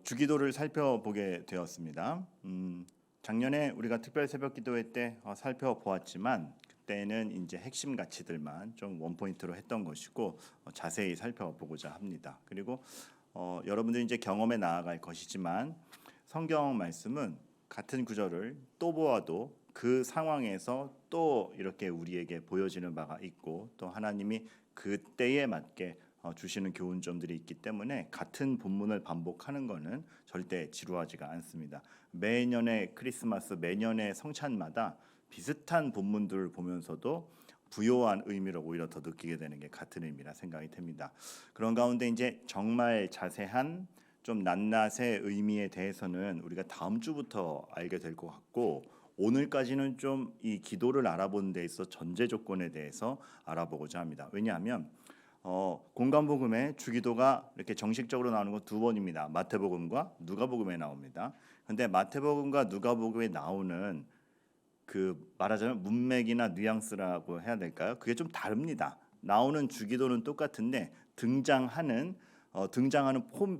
주기도를 살펴보게 되었습니다. 작년에 우리가 특별 새벽 기도회 때 살펴보았지만 그때는 이제 핵심 가치들만 좀 원포인트로 했던 것이고 자세히 살펴보고자 합니다. 그리고 여러분들이 이제 경험에 나아갈 것이지만 성경 말씀은 같은 구절을 또 보아도 그 상황에서 또 이렇게 우리에게 보여지는 바가 있고 또 하나님이 그때에 맞게 주시는 교훈점들이 있기 때문에 같은 본문을 반복하는 것은 절대 지루하지가 않습니다. 매년의 크리스마스, 매년의 성찬마다 비슷한 본문들을 보면서도 부요한 의미를 오히려 더 느끼게 되는 게 같은 의미라 생각이 됩니다. 그런 가운데 이제 정말 자세한 좀 낱낱의 의미에 대해서는 우리가 다음 주부터 알게 될 것 같고 오늘까지는 좀 이 기도를 알아보는 데 있어 전제 조건에 대해서 알아보고자 합니다. 왜냐하면 공관복음에 주기도가 이렇게 정식적으로 나오는 건 두 번입니다. 마태복음과 누가복음에 나옵니다. 근데 마태복음과 누가복음에 나오는 그 말하자면 문맥이나 뉘앙스라고 해야 될까요? 그게 좀 다릅니다. 나오는 주기도는 똑같은데 등장하는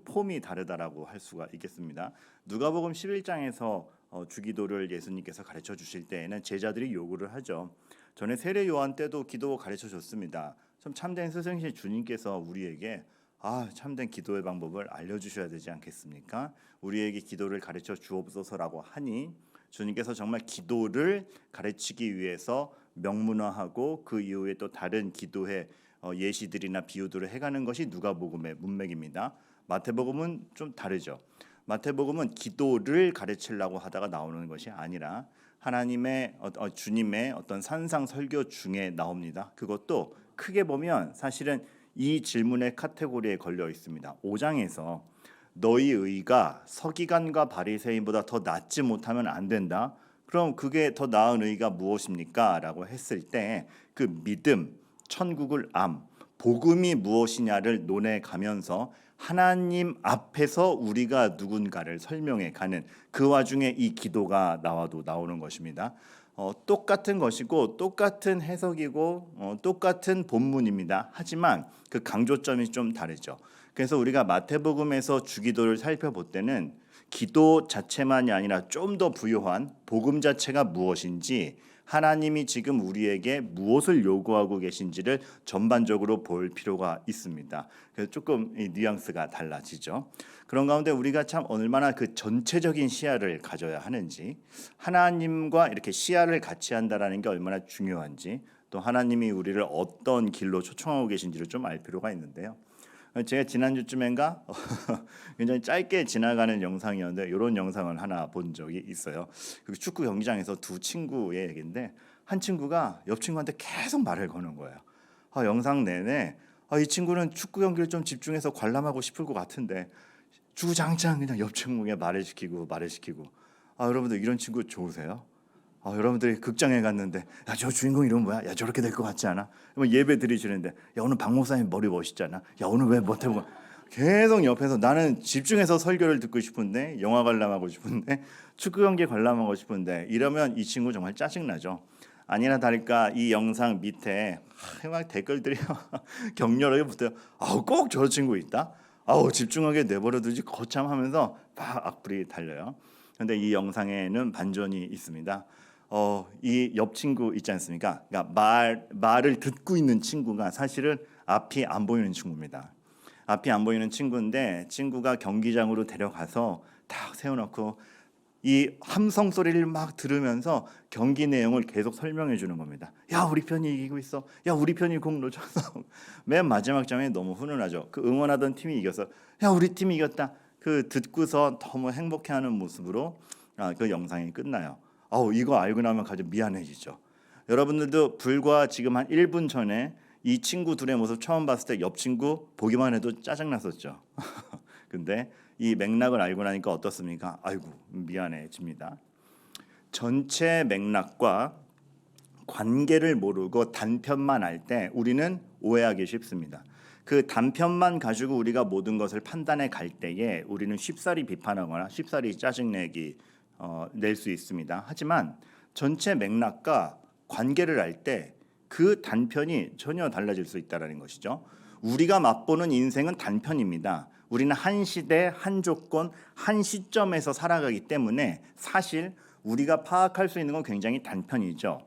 폼이 다르다라고 할 수가 있겠습니다. 누가복음 11장에서 주기도를 예수님께서 가르쳐 주실 때에는 제자들이 요구를 하죠. 전에 세례 요한 때도 기도 가르쳐 줬습니다. 좀 참된 스승이신 주님께서 우리에게 참된 기도의 방법을 알려주셔야 되지 않겠습니까? 우리에게 기도를 가르쳐 주옵소서라고 하니 주님께서 정말 기도를 가르치기 위해서 명문화하고 그 이후에 또 다른 기도의 예시들이나 비유들을 해가는 것이 누가복음의 문맥입니다. 마태복음은 좀 다르죠. 마태복음은 기도를 가르치려고 하다가 나오는 것이 아니라 하나님의 주님의 어떤 산상 설교 중에 나옵니다. 그것도 크게 보면 사실은 이 질문의 카테고리에 걸려 있습니다. 5장에서 너희 의가 서기관과 바리새인보다 더 낫지 못하면 안 된다. 그럼 그게 더 나은 의가 무엇입니까? 라고 했을 때 그 믿음, 천국을 복음이 무엇이냐를 논해 가면서 하나님 앞에서 우리가 누군가를 설명해 가는 그 와중에 이 기도가 나오는 것입니다. 똑같은 것이고 똑같은 해석이고 똑같은 본문입니다. 하지만 그 강조점이 좀 다르죠. 그래서 우리가 마태복음에서 주기도를 살펴볼 때는 기도 자체만이 아니라 좀 더 부유한 복음 자체가 무엇인지 하나님이 지금 우리에게 무엇을 요구하고 계신지를 전반적으로 볼 필요가 있습니다. 그래서 조금 이 뉘앙스가 달라지죠. 그런 가운데 우리가 참 얼마나 그 전체적인 시야를 가져야 하는지 하나님과 이렇게 시야를 같이 한다라는 게 얼마나 중요한지 또 하나님이 우리를 어떤 길로 초청하고 계신지를 좀 알 필요가 있는데요. 제가 지난주쯤인가 굉장히 짧게 지나가는 영상이었는데 이런 영상을 하나 본 적이 있어요. 그 축구 경기장에서 두 친구의 얘기인데 한 친구가 옆 친구한테 계속 말을 거는 거예요. 영상 내내 이 친구는 축구 경기를 좀 집중해서 관람하고 싶을 것 같은데 주구장창 그냥 옆 친구에게 말을 시키고 여러분들 이런 친구 좋으세요? 여러분들이 극장에 갔는데 저 주인공 이름 뭐야? 저렇게 될 것 같지 않아? 예배 드리시는데 오늘 박 목사님 머리 멋있잖아. 오늘 왜 못해보고 계속 옆에서 나는 집중해서 설교를 듣고 싶은데 영화 관람하고 싶은데 축구 경기 관람하고 싶은데 이러면 이 친구 정말 짜증나죠. 아니나 다를까 이 영상 밑에 막 댓글들이 격렬하게 붙어요. 꼭 저 친구 있다. 집중하게 내버려두지 거참하면서 막 악플이 달려요. 그런데 이 영상에는 반전이 있습니다. 이 옆 친구 있지 않습니까? 그러니까 말을 듣고 있는 친구가 사실은 앞이 안 보이는 친구입니다. 앞이 안 보이는 친구인데 친구가 경기장으로 데려가서 딱 세워놓고 이 함성 소리를 막 들으면서 경기 내용을 계속 설명해 주는 겁니다. 우리 편이 이기고 있어. 우리 편이 공 놓쳤어. 맨 마지막 장면이 너무 훈훈하죠. 그 응원하던 팀이 이겨서 우리 팀이 이겼다. 그 듣고서 너무 행복해하는 모습으로 그 영상이 끝나요. 이거 알고 나면 가장 미안해지죠. 여러분들도 불과 지금 한 1분 전에 이 친구 둘의 모습 처음 봤을 때 옆 친구 보기만 해도 짜증났었죠. 근데 이 맥락을 알고 나니까 어떻습니까? 아이고 미안해집니다. 전체 맥락과 관계를 모르고 단편만 알 때 우리는 오해하기 쉽습니다. 그 단편만 가지고 우리가 모든 것을 판단해 갈 때에 우리는 쉽사리 비판하거나 쉽사리 짜증내기 낼 수 있습니다. 하지만 전체 맥락과 관계를 알 때 그 단편이 전혀 달라질 수 있다는 것이죠. 우리가 맛보는 인생은 단편입니다. 우리는 한 시대, 한 조건, 한 시점에서 살아가기 때문에 사실 우리가 파악할 수 있는 건 굉장히 단편이죠.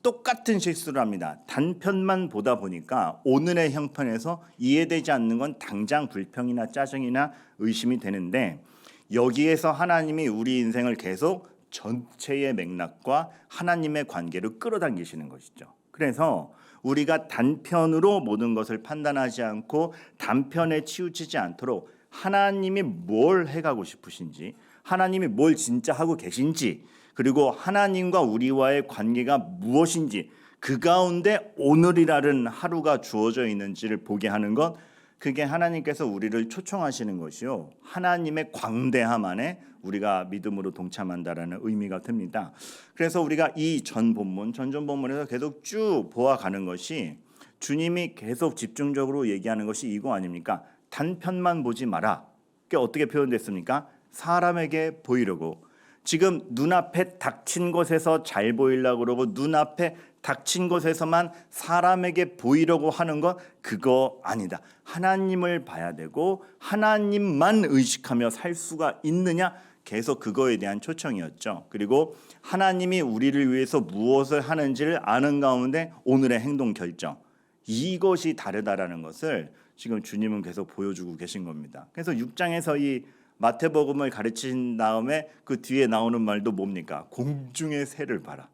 똑같은 실수를 합니다. 단편만 보다 보니까 오늘의 형편에서 이해되지 않는 건 당장 불평이나 짜증이나 의심이 되는데, 여기에서 하나님이 우리 인생을 계속 전체의 맥락과 하나님의 관계로 끌어당기시는 것이죠. 그래서 우리가 단편으로 모든 것을 판단하지 않고 단편에 치우치지 않도록 하나님이 뭘 해가고 싶으신지, 하나님이 뭘 진짜 하고 계신지, 그리고 하나님과 우리와의 관계가 무엇인지, 그 가운데 오늘이라는 하루가 주어져 있는지를 보게 하는 것, 그게 하나님께서 우리를 초청하시는 것이요, 하나님의 광대함 안에 우리가 믿음으로 동참한다라는 의미가 듭니다. 그래서 우리가 이 전전 본문에서 계속 쭉 보아가는 것이, 주님이 계속 집중적으로 얘기하는 것이 이거 아닙니까? 단편만 보지 마라. 그게 어떻게 표현됐습니까? 사람에게 보이려고. 지금 눈앞에 닥친 것에서 잘 보이려고 그러고 눈앞에 닥친 것에서만 사람에게 보이려고 하는 것, 그거 아니다. 하나님을 봐야 되고 하나님만 의식하며 살 수가 있느냐, 계속 그거에 대한 초청이었죠. 그리고 하나님이 우리를 위해서 무엇을 하는지를 아는 가운데 오늘의 행동 결정, 이것이 다르다라는 것을 지금 주님은 계속 보여주고 계신 겁니다. 그래서 6장에서 이 마태복음을 가르친 다음에 그 뒤에 나오는 말도 뭡니까? 공중의 새를 봐라.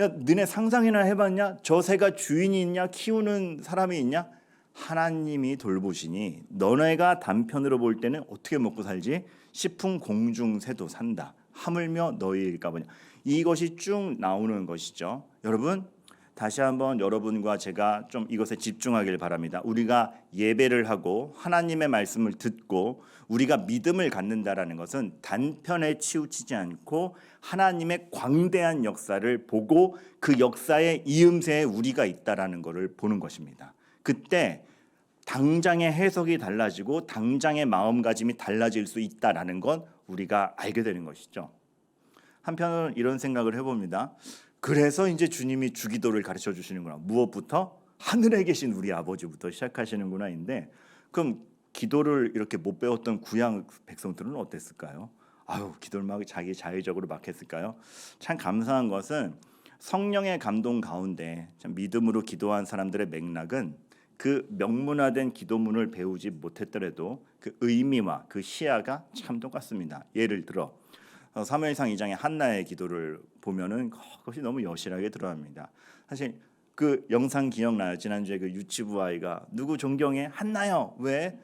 야, 너네 상상이나 해봤냐? 저 새가 주인이 있냐? 키우는 사람이 있냐? 하나님이 돌보시니 너네가 단편으로 볼 때는 어떻게 먹고 살지? 싶은 공중 새도 산다. 하물며 너희일까 보냐. 이것이 쭉 나오는 것이죠. 여러분, 다시 한번 여러분과 제가 좀 이것에 집중하길 바랍니다. 우리가 예배를 하고 하나님의 말씀을 듣고 우리가 믿음을 갖는다라는 것은 단편에 치우치지 않고 하나님의 광대한 역사를 보고 그 역사의 이음새에 우리가 있다라는 것을 보는 것입니다. 그때 당장의 해석이 달라지고 당장의 마음가짐이 달라질 수 있다라는 건 우리가 알게 되는 것이죠. 한편으로는 이런 생각을 해봅니다. 그래서 이제 주님이 주기도를 가르쳐 주시는구나. 무엇부터? 하늘에 계신 우리 아버지부터 시작하시는구나인데, 그럼 기도를 이렇게 못 배웠던 구약 백성들은 어땠을까요? 아유, 기도를 막 자기 자의적으로 막 했을까요? 참 감사한 것은 성령의 감동 가운데 참 믿음으로 기도한 사람들의 맥락은 그 명문화된 기도문을 배우지 못했더라도 그 의미와 그 시야가 참 똑같습니다. 예를 들어 사무엘상 2장의 한나의 기도를 보면은 그것이 너무 여실하게 드러납니다. 사실 그 영상 기억나요? 지난주에 그 유치부 아이가 누구 존경해? 한나요. 왜?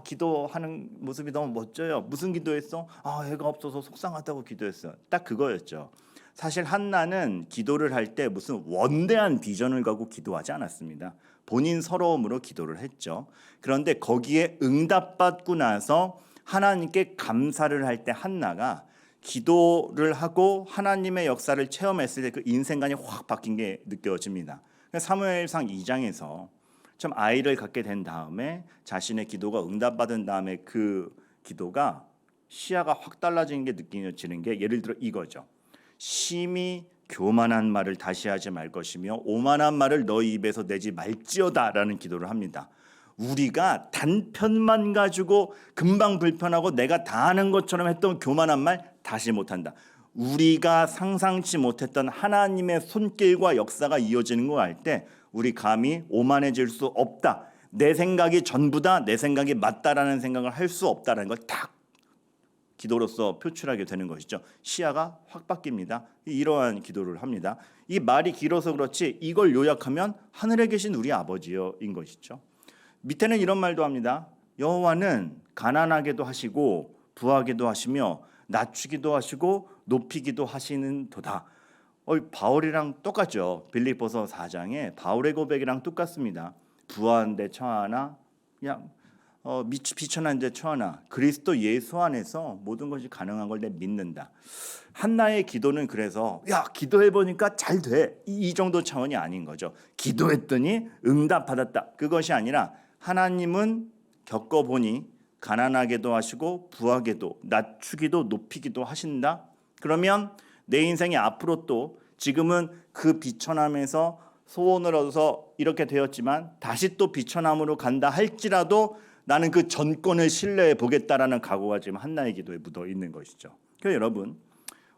기도하는 모습이 너무 멋져요. 무슨 기도했어? 애가 없어서 속상하다고 기도했어요. 딱 그거였죠. 사실 한나는 기도를 할 때 무슨 원대한 비전을 갖고 기도하지 않았습니다. 본인 서러움으로 기도를 했죠. 그런데 거기에 응답받고 나서 하나님께 감사를 할 때 한나가 기도를 하고 하나님의 역사를 체험했을 때 그 인생관이 확 바뀐 게 느껴집니다. 사무엘상 2장에서 좀 아이를 갖게 된 다음에 자신의 기도가 응답받은 다음에 그 기도가 시야가 확 달라지는 게 느껴지는 게, 예를 들어 이거죠. 심히 교만한 말을 다시 하지 말 것이며 오만한 말을 너희 입에서 내지 말지어다라는 기도를 합니다. 우리가 단편만 가지고 금방 불편하고 내가 다 아는 것처럼 했던 교만한 말 다시 못한다. 우리가 상상치 못했던 하나님의 손길과 역사가 이어지는 거 알 때 우리 감히 오만해질 수 없다. 내 생각이 전부다, 내 생각이 맞다라는 생각을 할 수 없다라는 걸 딱 기도로서 표출하게 되는 것이죠. 시야가 확 바뀝니다. 이러한 기도를 합니다. 이 말이 길어서 그렇지 이걸 요약하면 하늘에 계신 우리 아버지여인 것이죠. 밑에는 이런 말도 합니다. 여호와는 가난하게도 하시고 부하게도 하시며 낮추기도 하시고 높이기도 하시는 도다. 바울이랑 똑같죠. 빌립보서 4장에 바울의 고백이랑 똑같습니다. 부한데 처하나 그냥 비천한 데 처하나 그리스도 예수 안에서 모든 것이 가능한 걸 내가 믿는다. 한나의 기도는 그래서 기도해보니까 잘 돼, 이 정도 차원이 아닌 거죠. 기도했더니 응답받았다, 그것이 아니라 하나님은 겪어보니 가난하게도 하시고 부하게도 낮추기도 높이기도 하신다. 그러면 내 인생이 앞으로 또 지금은 그 비천함에서 소원을 얻어서 이렇게 되었지만 다시 또 비천함으로 간다 할지라도 나는 그 전권을 신뢰해 보겠다라는 각오가 지금 한나의 기도에 묻어 있는 것이죠. 그래서 여러분,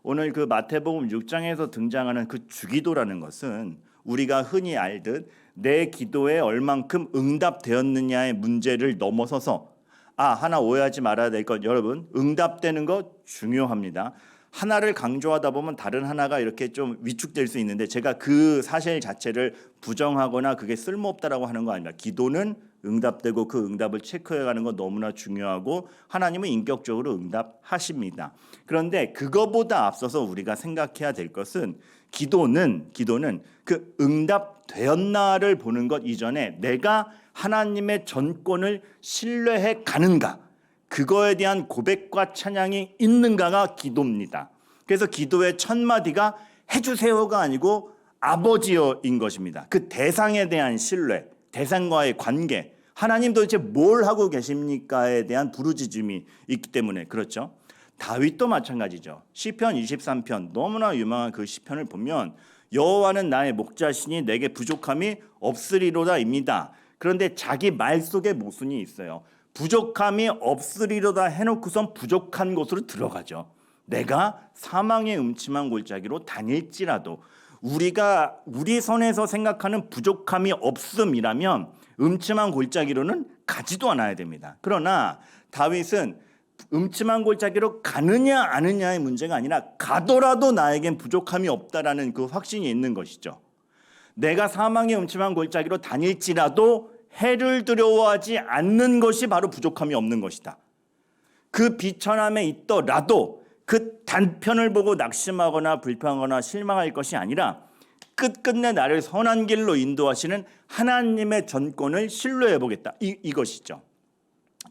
오늘 그 마태복음 6장에서 등장하는 그 주기도라는 것은 우리가 흔히 알듯 내 기도에 얼만큼 응답되었느냐의 문제를 넘어서서 하나 오해하지 말아야 될 것, 여러분, 응답되는 것 중요합니다. 하나를 강조하다 보면 다른 하나가 이렇게 좀 위축될 수 있는데, 제가 그 사실 자체를 부정하거나 그게 쓸모없다라고 하는 거 아닙니다. 기도는 응답되고 그 응답을 체크해가는 거 너무나 중요하고 하나님은 인격적으로 응답하십니다. 그런데 그거보다 앞서서 우리가 생각해야 될 것은 기도는 그 응답되었나를 보는 것 이전에 내가 하나님의 전권을 신뢰해 가는가, 그거에 대한 고백과 찬양이 있는가가 기도입니다. 그래서 기도의 첫 마디가 해주세요가 아니고 아버지여인 것입니다. 그 대상에 대한 신뢰, 대상과의 관계, 하나님 도대체 뭘 하고 계십니까에 대한 부르짖음이 있기 때문에 그렇죠. 다윗도 마찬가지죠. 시편 23편, 너무나 유명한 그 시편을 보면 여호와는 나의 목자시니 내게 부족함이 없으리로다입니다. 그런데 자기 말 속에 모순이 있어요. 부족함이 없으리로다 해놓고선 부족한 곳으로 들어가죠. 내가 사망의 음침한 골짜기로 다닐지라도, 우리가 우리 선에서 생각하는 부족함이 없음이라면 음침한 골짜기로는 가지도 않아야 됩니다. 그러나 다윗은 음침한 골짜기로 가느냐 아느냐의 문제가 아니라 가더라도 나에겐 부족함이 없다라는 그 확신이 있는 것이죠. 내가 사망의 음침한 골짜기로 다닐지라도 해를 두려워하지 않는 것이 바로 부족함이 없는 것이다. 그 비천함에 있더라도 그 단편을 보고 낙심하거나 불평하거나 실망할 것이 아니라 끝끝내 나를 선한 길로 인도하시는 하나님의 전권을 신뢰해 보겠다. 이것이죠.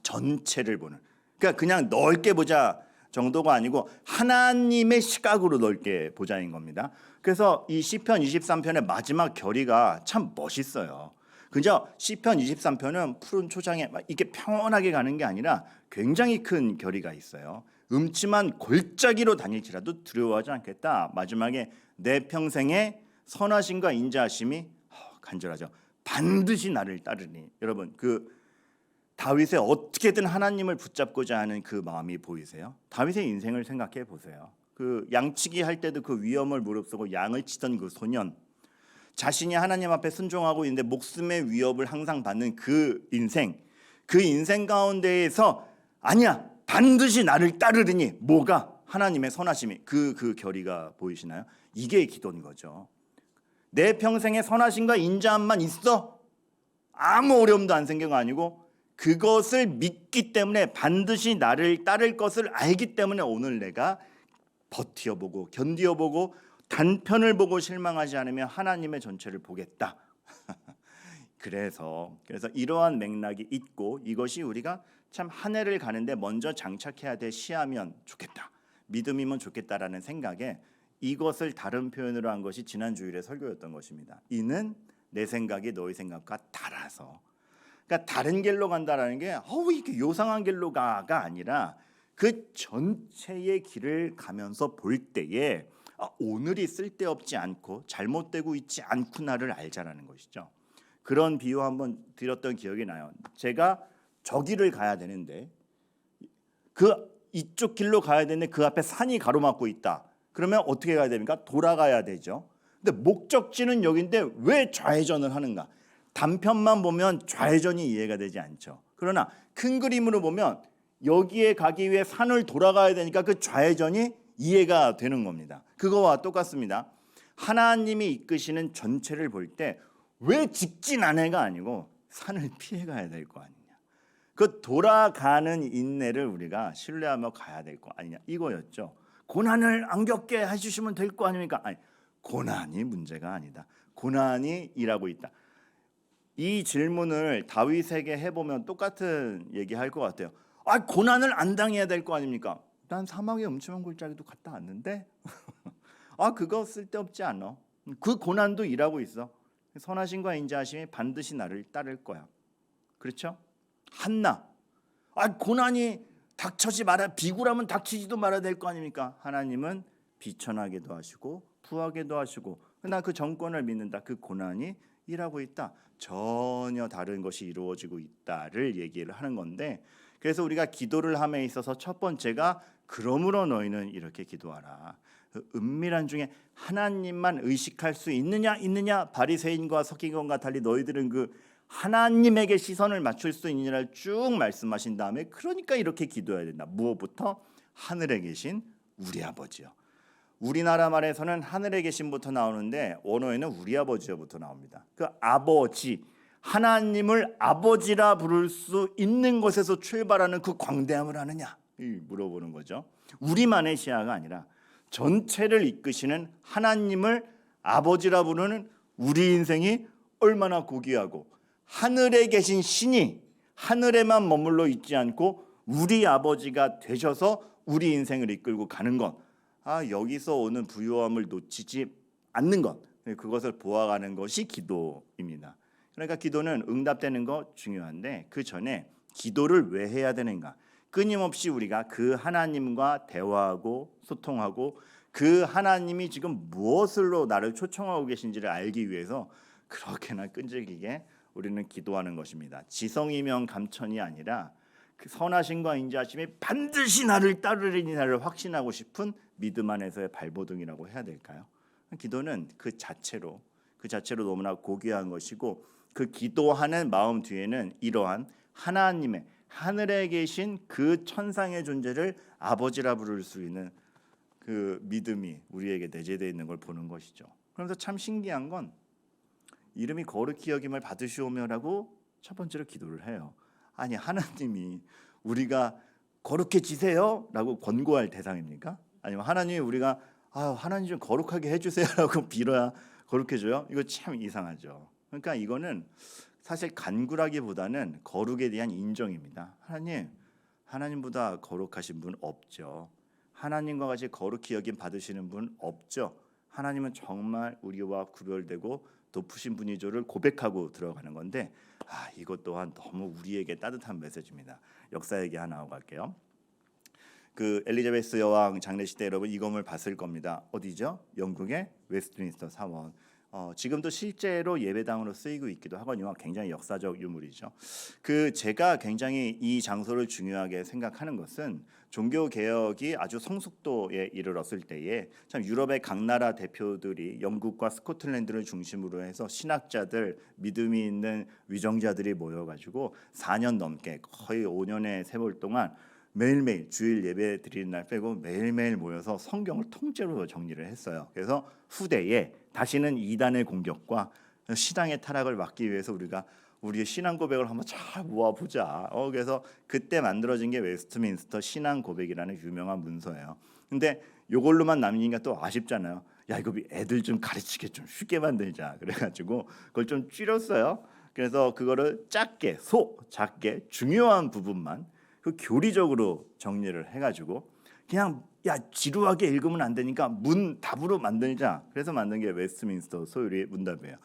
전체를 보는. 그러니까 그냥 넓게 보자 정도가 아니고 하나님의 시각으로 넓게 보자인 겁니다. 그래서 이 시편 23편의 마지막 결의가 참 멋있어요. 그저 시편 23편은 푸른 초장에 이렇게 평온하게 가는 게 아니라 굉장히 큰 결의가 있어요. 음침한 골짜기로 다닐지라도 두려워하지 않겠다. 마지막에 내 평생에 선하심과 인자하심이 간절하죠. 반드시 나를 따르니. 여러분, 그 다윗의 어떻게든 하나님을 붙잡고자 하는 그 마음이 보이세요? 다윗의 인생을 생각해 보세요. 그 양치기 할 때도 그 위험을 무릅쓰고 양을 치던 그 소년, 자신이 하나님 앞에 순종하고 있는데 목숨의 위협을 항상 받는 그 인생 가운데에서 아니야, 반드시 나를 따르리니. 뭐가? 하나님의 선하심이. 그 결의가 보이시나요? 이게 기도인 거죠. 내 평생에 선하심과 인자함만 있어? 아무 어려움도 안 생겨가 아니고 그것을 믿기 때문에, 반드시 나를 따를 것을 알기 때문에 오늘 내가 버텨보고 견디어보고 단편을 보고 실망하지 않으면 하나님의 전체를 보겠다. 그래서 이러한 맥락이 있고, 이것이 우리가 참 한 해를 가는데 먼저 장착해야 될 시야면 좋겠다, 믿음이면 좋겠다라는 생각에 이것을 다른 표현으로 한 것이 지난 주일의 설교였던 것입니다. 이는 내 생각이 너희 생각과 달라서. 그러니까 다른 길로 간다라는 게 이렇게 요상한 길로 가가 아니라 그 전체의 길을 가면서 볼 때에 오늘이 쓸데없지 않고 잘못되고 있지 않구나를 알자라는 것이죠. 그런 비유 한번 드렸던 기억이 나요. 제가 저 길을 가야 되는데 이쪽 길로 가야 되는데 그 앞에 산이 가로막고 있다. 그러면 어떻게 가야 됩니까? 돌아가야 되죠. 근데 목적지는 여기인데 왜 좌회전을 하는가? 단편만 보면 좌회전이 이해가 되지 않죠. 그러나 큰 그림으로 보면 여기에 가기 위해 산을 돌아가야 되니까 그 좌회전이 이해가 되는 겁니다. 그거와 똑같습니다. 하나님이 이끄시는 전체를 볼 때 왜 직진 안해가 아니고 산을 피해 가야 될 거 아니냐. 그 돌아가는 인내를 우리가 신뢰하며 가야 될 거 아니냐, 이거였죠. 고난을 안 겪게 해주시면 될 거 아닙니까? 아니, 고난이 문제가 아니다. 고난이 일하고 있다. 이 질문을 다윗에게 해보면 똑같은 얘기할 것 같아요. 고난을 안 당해야 될 거 아닙니까? 난 사막의 음침한 골짜기도 갔다 왔는데 그거 쓸데없지 않아. 그 고난도 일하고 있어. 선하심과 인자하심이 반드시 나를 따를 거야. 그렇죠? 한나, 고난이 닥쳐지 말아, 비굴하면 닥치지도 말아야 될 거 아닙니까? 하나님은 비천하게도 하시고 부하게도 하시고, 나 그 정권을 믿는다. 그 고난이 일하고 있다. 전혀 다른 것이 이루어지고 있다를 얘기를 하는 건데, 그래서 우리가 기도를 함에 있어서 첫 번째가 그러므로 너희는 이렇게 기도하라. 그 은밀한 중에 하나님만 의식할 수 있느냐 바리새인과 서기관과 달리 너희들은 그 하나님에게 시선을 맞출 수 있느냐를 쭉 말씀하신 다음에, 그러니까 이렇게 기도해야 된다. 무엇부터? 하늘에 계신 우리 아버지요. 우리나라 말에서는 하늘에 계신부터 나오는데 원어에는 우리 아버지요부터 나옵니다. 그 아버지, 하나님을 아버지라 부를 수 있는 것에서 출발하는 그 광대함을 아느냐 물어보는 거죠. 우리만의 시야가 아니라 전체를 이끄시는 하나님을 아버지라 부르는 우리 인생이 얼마나 고귀하고, 하늘에 계신 신이 하늘에만 머물러 있지 않고 우리 아버지가 되셔서 우리 인생을 이끌고 가는 것, 여기서 오는 부요함을 놓치지 않는 것, 그것을 보아가는 것이 기도입니다. 그러니까 기도는 응답되는 거 중요한데, 그 전에 기도를 왜 해야 되는가? 끊임없이 우리가 그 하나님과 대화하고 소통하고, 그 하나님이 지금 무엇으로 나를 초청하고 계신지를 알기 위해서 그렇게나 끈질기게 우리는 기도하는 것입니다. 지성이면 감천이 아니라 그 선하심과 인자하심이 반드시 나를 따르리니 나를 확신하고 싶은 믿음 안에서의 발버둥이라고 해야 될까요? 기도는 그 자체로 너무나 고귀한 것이고, 그 기도하는 마음 뒤에는 이러한 하나님의 하늘에 계신 그 천상의 존재를 아버지라 부를 수 있는 그 믿음이 우리에게 내재되어 있는 걸 보는 것이죠. 그래서 참 신기한 건 이름이 거룩히 여김을 받으시오며라고 첫 번째로 기도를 해요. 아니, 하나님이 우리가 거룩해지세요라고 권고할 대상입니까? 아니면 하나님이 우리가 하나님 좀 거룩하게 해주세요라고 빌어야 거룩해져요? 이거 참 이상하죠. 그러니까 이거는 사실 간구라기보다는 거룩에 대한 인정입니다. 하나님보다 거룩하신 분 없죠. 하나님과 같이 거룩히 여김 받으시는 분 없죠. 하나님은 정말 우리와 구별되고 높으신 분이죠를 고백하고 들어가는 건데, 이것 또한 너무 우리에게 따뜻한 메시지입니다. 역사 얘기 하나 하고 갈게요. 그 엘리자베스 여왕 장례식 때 여러분 이 건물 봤을 겁니다. 어디죠? 영국의 웨스트민스터 사원. 지금도 실제로 예배당으로 쓰이고 있기도 하거든요. 굉장히 역사적 유물이죠. 제가 굉장히 이 장소를 중요하게 생각하는 것은 종교 개혁이 아주 성숙도에 이르렀을 때에 참 유럽의 각 나라 대표들이 영국과 스코틀랜드를 중심으로 해서 신학자들, 믿음이 있는 위정자들이 모여가지고 4년 넘게 거의 5년의 세월 동안 매일매일 주일 예배 드리는 날 빼고 매일매일 모여서 성경을 통째로 정리를 했어요. 그래서 후대에 다시는 이단의 공격과 신앙의 타락을 막기 위해서 우리가 우리의 신앙 고백을 한번 잘 모아보자. 그래서 그때 만들어진 게 웨스트민스터 신앙 고백이라는 유명한 문서예요. 근데 이걸로만 남기니까 또 아쉽잖아요. 이거 애들 좀 가르치게 좀 쉽게 만들자. 그래가지고 그걸 좀 줄였어요. 그래서 그거를 작게 중요한 부분만 그 교리적으로 정리를 해가지고 그냥 지루하게 읽으면 안 되니까 문답으로 만들자. 그래서 만든 게 웨스트민스터 소율이 문답이에요.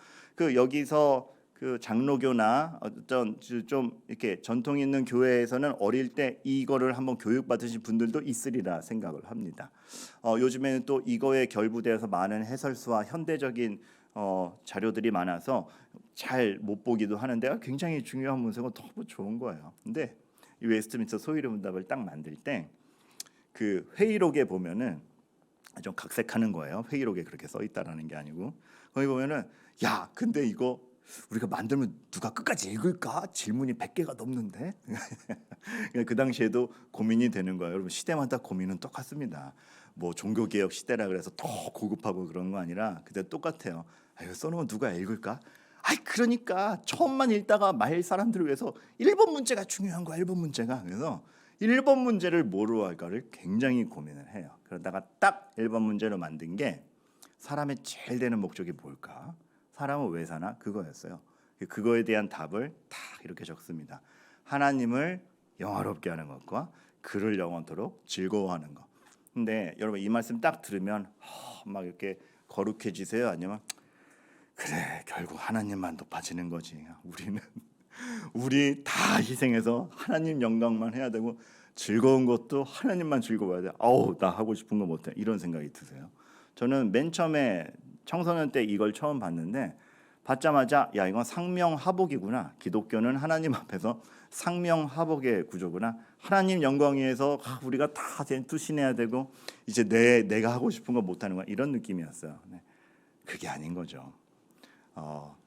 여기서 그 장로교나 어떤 좀 이렇게 전통 있는 교회에서는 어릴 때 이거를 한번 교육받으신 분들도 있으리라 생각을 합니다. 요즘에는 또 이거에 결부되어서 많은 해설수와 현대적인 자료들이 많아서 잘 못 보기도 하는데 굉장히 중요한 문서가 너무 좋은 거예요. 근데 이 웨스트민스터 소율의 문답을 딱 만들 때 그 회의록에 보면은 좀 각색하는 거예요. 회의록에 그렇게 써 있다라는 게 아니고, 거기 보면은 근데 이거 우리가 만들면 누가 끝까지 읽을까? 질문이 100개가 넘는데. 그 당시에도 고민이 되는 거예요. 여러분, 시대마다 고민은 똑같습니다. 뭐 종교개혁 시대라 그래서 더 고급하고 그런 거 아니라 그때 똑같아요. 이거 써놓으면 누가 읽을까? 그러니까 처음만 읽다가 말 사람들을 위해서 1번 문제가 중요한 거야. 1번 문제가. 그래서 1번 문제를 뭐로 할까를 굉장히 고민을 해요. 그러다가 딱 1번 문제로 만든 게 사람의 제일 되는 목적이 뭘까? 사람은 왜 사나? 그거였어요. 그거에 대한 답을 다 이렇게 적습니다. 하나님을 영화롭게 하는 것과 그를 영원토록 즐거워하는 것. 근데 여러분 이 말씀 딱 들으면 막 이렇게 거룩해지세요? 아니면 그래 결국 하나님만 높아지는 거지. 우리 다 희생해서 하나님 영광만 해야 되고 즐거운 것도 하나님만 즐거워야 돼. 나 하고 싶은 거 못해. 이런 생각이 드세요? 저는 맨 처음에 청소년 때 이걸 처음 봤는데 받자마자 야 이건 상명하복이구나. 기독교는 하나님 앞에서 상명하복의 구조구나. 하나님 영광 위에서 우리가 다 투신해야 되고 이제 내가 하고 싶은 거 못하는 거야. 이런 느낌이었어요. 네. 그게 아닌 거죠.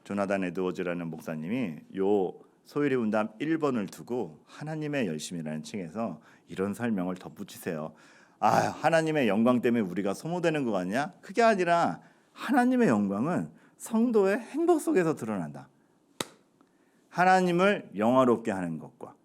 조나단 에드워즈라는 목사님이 요 소율이 운담 1번을 두고 하나님의 열심이라는 층에서 이런 설명을 덧붙이세요. 하나님의 영광 때문에 우리가 소모되는 거 같냐? 그게 아니라 하나님의 영광은 성도의 행복 속에서 드러난다. 하나님을 영화롭게 하는 것과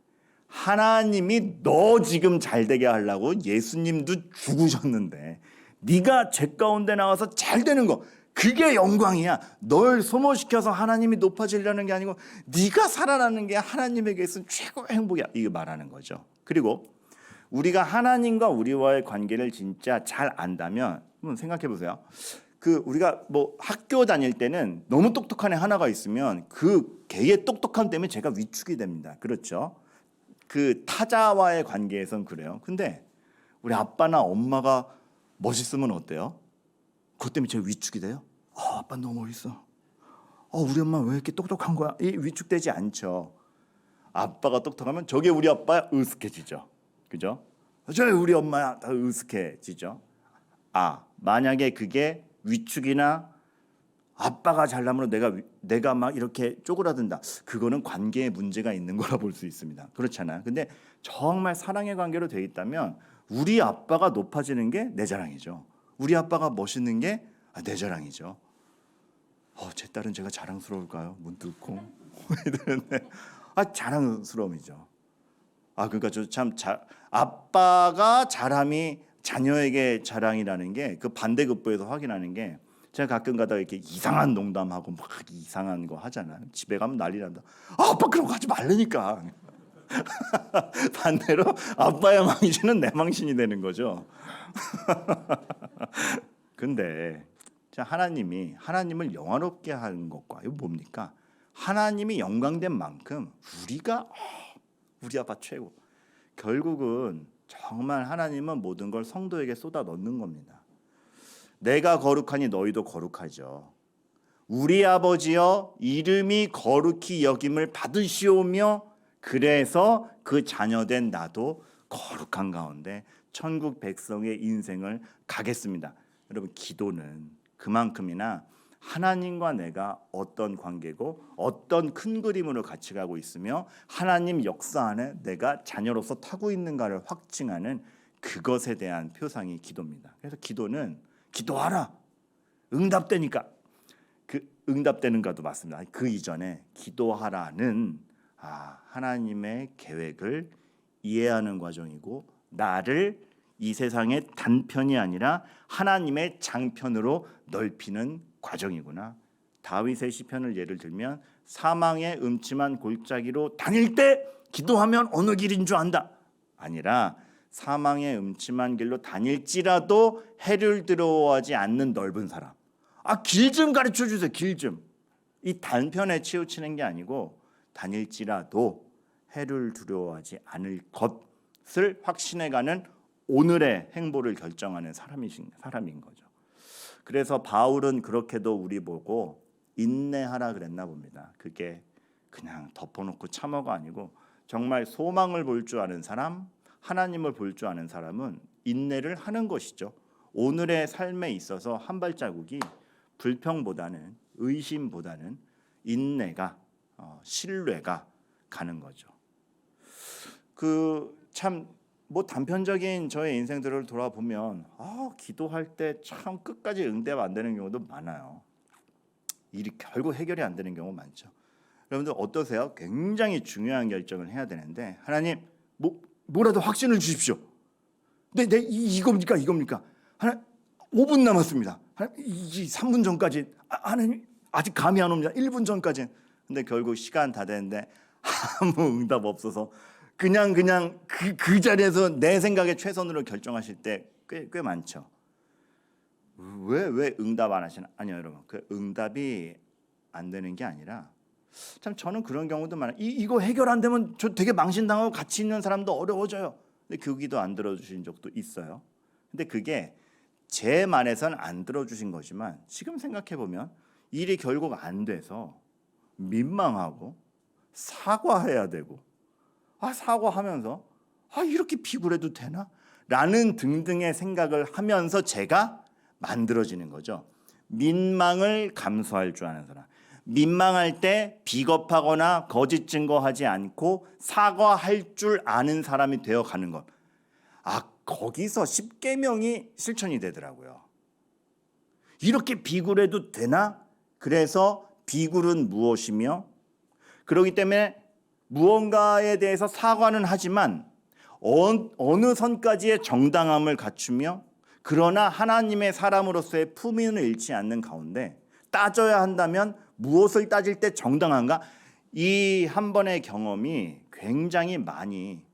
하나님이 너 지금 잘되게 하려고 예수님도 죽으셨는데 네가 죄 가운데 나와서 잘되는 거, 그게 영광이야. 널 소모시켜서 하나님이 높아지려는 게 아니고 네가 살아나는 게 하나님에게 있어서 최고의 행복이야. 이거 말하는 거죠. 그리고 우리가 하나님과 우리와의 관계를 진짜 잘 안다면 한번 생각해 보세요. 우리가 뭐 학교 다닐 때는 너무 똑똑한 애 하나가 있으면 그 걔의 똑똑함 때문에 제가 위축이 됩니다. 그렇죠? 그 타자와의 관계에선 그래요. 근데 우리 아빠나 엄마가 멋있으면 어때요? 그것 때문에 제가 위축이 돼요? 아빠 너무 멋있어. 우리 엄마 왜 이렇게 똑똑한 거야? 위축되지 않죠. 아빠가 똑똑하면 저게 우리 아빠야, 으슥해지죠. 그죠? 저게 우리 엄마야, 다 으슥해지죠. 만약에 그게 위축이나 아빠가 잘나면 내가 막 이렇게 쪼그라든다. 그거는 관계에 문제가 있는 거라 볼 수 있습니다. 그렇잖아요. 근데 정말 사랑의 관계로 돼 있다면 우리 아빠가 높아지는 게 내 자랑이죠. 우리 아빠가 멋있는 게 내 자랑이죠. 제 딸은 제가 자랑스러울까요? 문득콩 이러는데 자랑스러움이죠. 그러니까 아빠가 자랑이 자녀에게 자랑이라는 게 그 반대급부에서 확인하는 게, 제가 가끔 가다가 이렇게 이상한 농담하고 막 이상한 거 하잖아요. 집에 가면 난리 난다. 아빠 그런 거 하지 말라니까. 반대로 아빠의 망신은 내 망신이 되는 거죠. 근데 하나님을 영화롭게 하는 것과 이거 뭡니까? 하나님이 영광된 만큼 우리가 우리 아빠 최고. 결국은 정말 하나님은 모든 걸 성도에게 쏟아 넣는 겁니다. 내가 거룩하니 너희도 거룩하죠. 우리 아버지여 이름이 거룩히 여김을 받으시오며 그래서 그 자녀된 나도 거룩한 가운데 천국 백성의 인생을 가겠습니다. 여러분, 기도는 그만큼이나 하나님과 내가 어떤 관계고 어떤 큰 그림으로 같이 가고 있으며 하나님 역사 안에 내가 자녀로서 타고 있는가를 확증하는 그것에 대한 표상이 기도입니다. 그래서 기도는 기도하라, 응답되니까. 그 응답되는가도 맞습니다. 그 이전에 기도하라는 하나님의 계획을 이해하는 과정이고, 나를 이 세상의 단편이 아니라 하나님의 장편으로 넓히는 과정이구나. 다윗의 시편을 예를 들면 사망의 음침한 골짜기로 다닐 때 기도하면 어느 길인 줄 안다 아니라 사망의 음침한 길로 다닐지라도 해를 두려워하지 않는 넓은 사람. 길 좀 가르쳐 주세요. 길 좀. 이 단편에 치우치는 게 아니고 다닐지라도 해를 두려워하지 않을 것을 확신해가는 오늘의 행보를 결정하는 사람인 거죠. 그래서 바울은 그렇게도 우리 보고 인내하라 그랬나 봅니다. 그게 그냥 덮어놓고 참어가 아니고 정말 소망을 볼 줄 아는 사람, 하나님을 볼 줄 아는 사람은 인내를 하는 것이죠. 오늘의 삶에 있어서 한 발자국이 불평보다는 의심보다는 인내가 신뢰가 가는 거죠. 참 단편적인 저의 인생들을 돌아보면 기도할 때 참 끝까지 응답 안 되는 경우도 많아요. 일이 결국 해결이 안 되는 경우 많죠. 여러분들 어떠세요? 굉장히 중요한 결정을 해야 되는데 하나님 뭐라도 확신을 주십시오. 네, 이겁니까? 하나님 5분 남았습니다. 하나님 3분 전까지 하나님 아직 감이 안 옵니다. 1분 전까지. 근데 결국 시간 다 됐는데 아무 응답 없어서 그냥 그 자리에서 내 생각에 최선으로 결정하실 때 꽤 많죠. 왜 응답 안 하시나? 아니요, 여러분. 그 응답이 안 되는 게 아니라 참 저는 그런 경우도 많아요. 이거 해결 안 되면 저 되게 망신당하고 같이 있는 사람도 어려워져요. 근데 그 기도 안 들어주신 적도 있어요. 근데 그게 제 말에선 안 들어주신 거지만 지금 생각해 보면 일이 결국 안 돼서 민망하고 사과해야 되고 사과하면서 이렇게 비굴해도 되나? 라는 등등의 생각을 하면서 제가 만들어지는 거죠. 민망을 감수할 줄 아는 사람. 민망할 때 비겁하거나 거짓 증거하지 않고 사과할 줄 아는 사람이 되어가는 것. 거기서 10계명이 실천이 되더라고요. 이렇게 비굴해도 되나? 그래서 비굴은 무엇이며, 그렇기 때문에 무언가에 대해서 사과는 하지만 어느 선까지의 정당함을 갖추며, 그러나 하나님의 사람으로서의 품위는 잃지 않는 가운데 따져야 한다면 무엇을 따질 때 정당한가? 이 한 번의 경험이 굉장히 많이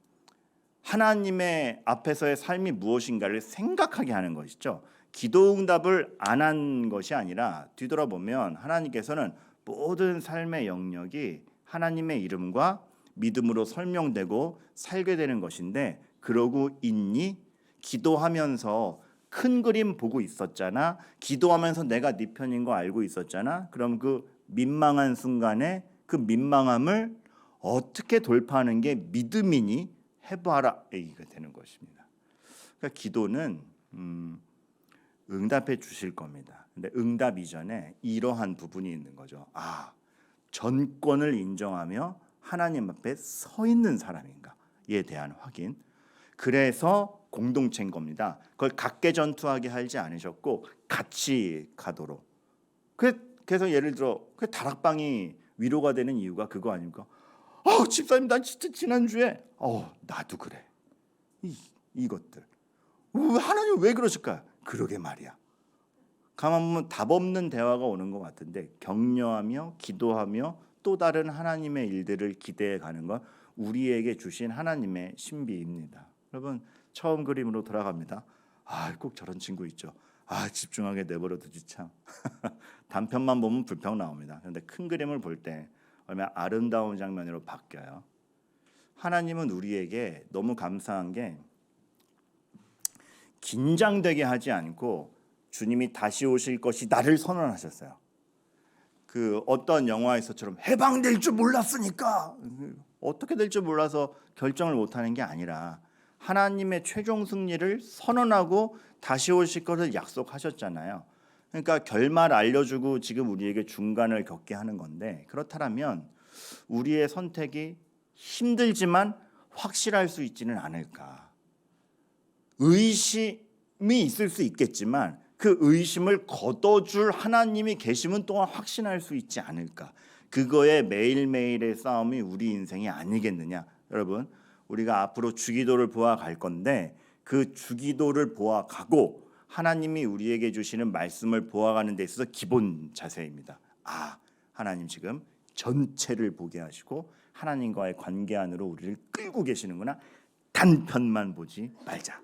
하나님의 앞에서의 삶이 무엇인가를 생각하게 하는 것이죠. 기도 응답을 안 한 것이 아니라 뒤돌아보면 하나님께서는 모든 삶의 영역이 하나님의 이름과 믿음으로 설명되고 살게 되는 것인데, 그러고 있니? 기도하면서 큰 그림 보고 있었잖아. 기도하면서 내가 네 편인 거 알고 있었잖아. 그럼 그 민망한 순간에 그 민망함을 어떻게 돌파하는 게 믿음이니? 해봐라. 이게 되는 것입니다. 그러니까 기도는 응답해 주실 겁니다. 근데 응답 이전에 이러한 부분이 있는 거죠. 전권을 인정하며 하나님 앞에 서 있는 사람인가에 대한 확인. 그래서 공동체인 겁니다. 그걸 각계 전투하게 하지 않으셨고 같이 가도록. 그래서 예를 들어 다락방이 위로가 되는 이유가 그거 아닙니까? 집사님, 난 진짜 지난주에 나도 그래. 이것들 하나님 왜 그러실까? 그러게 말이야. 가만 보면 답 없는 대화가 오는 것 같은데 격려하며 기도하며 또 다른 하나님의 일들을 기대해 가는 건 우리에게 주신 하나님의 신비입니다. 여러분, 처음 그림으로 돌아갑니다. 꼭 저런 친구 있죠. 집중하게 내버려 두지 참. 단편만 보면 불평 나옵니다. 그런데 큰 그림을 볼 때 얼마나 아름다운 장면으로 바뀌어요. 하나님은 우리에게 너무 감사한 게 긴장되게 하지 않고 주님이 다시 오실 것이 나를 선언하셨어요. 그 어떤 영화에서처럼 해방될 줄 몰랐으니까 어떻게 될 줄 몰라서 결정을 못하는 게 아니라 하나님의 최종 승리를 선언하고 다시 오실 것을 약속하셨잖아요. 그러니까 결말 알려주고 지금 우리에게 중간을 겪게 하는 건데, 그렇다면 우리의 선택이 힘들지만 확실할 수 있지는 않을까. 의심이 있을 수 있겠지만 그 의심을 걷어줄 하나님이 계시면 또한 확신할 수 있지 않을까. 그거의 매일매일의 싸움이 우리 인생이 아니겠느냐. 여러분, 우리가 앞으로 주기도를 보아갈 건데 그 주기도를 보아가고 하나님이 우리에게 주시는 말씀을 보아가는 데 있어서 기본 자세입니다. 하나님 지금 전체를 보게 하시고 하나님과의 관계 안으로 우리를 끌고 계시는구나. 단편만 보지 말자.